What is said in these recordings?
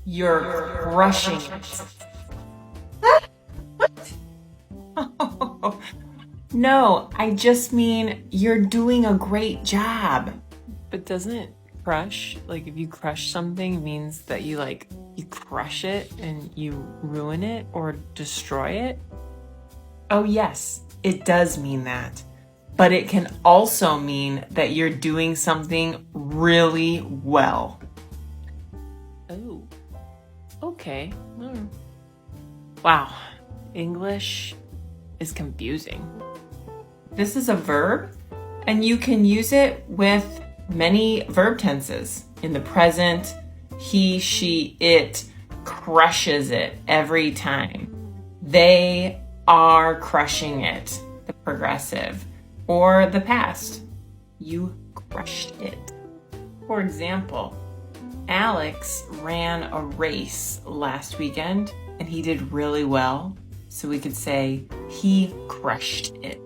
You're crushing it. No, I just mean you're doing a great job. But doesn't crush, like if you crush something, means that you crush it and you ruin it or destroy it? Oh yes, it does mean that. But it can also mean that you're doing something really well. Oh, okay. Wow, English is confusing. This is a verb, and you can use it with many verb tenses. In the present, he, she, it crushes it every time. They are crushing it, the progressive. Or the past, you crushed it. For example, Alex ran a race last weekend and he did really well. So we could say he crushed it.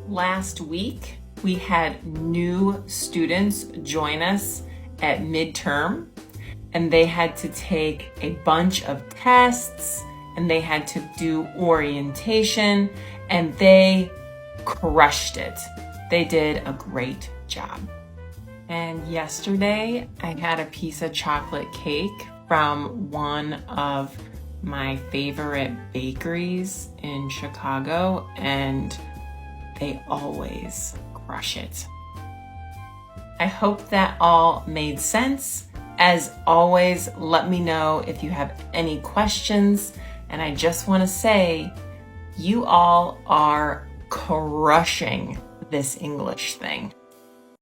Last week, we had new students join us at midterm, and they had to take a bunch of tests and they had to do orientation, and they crushed it. They did a great job. And yesterday, I had a piece of chocolate cake from one of my favorite bakeries in Chicago, and they always crush it. I hope that all made sense. As always, let me know if you have any questions. And I just want to say, you all are crushing this English thing.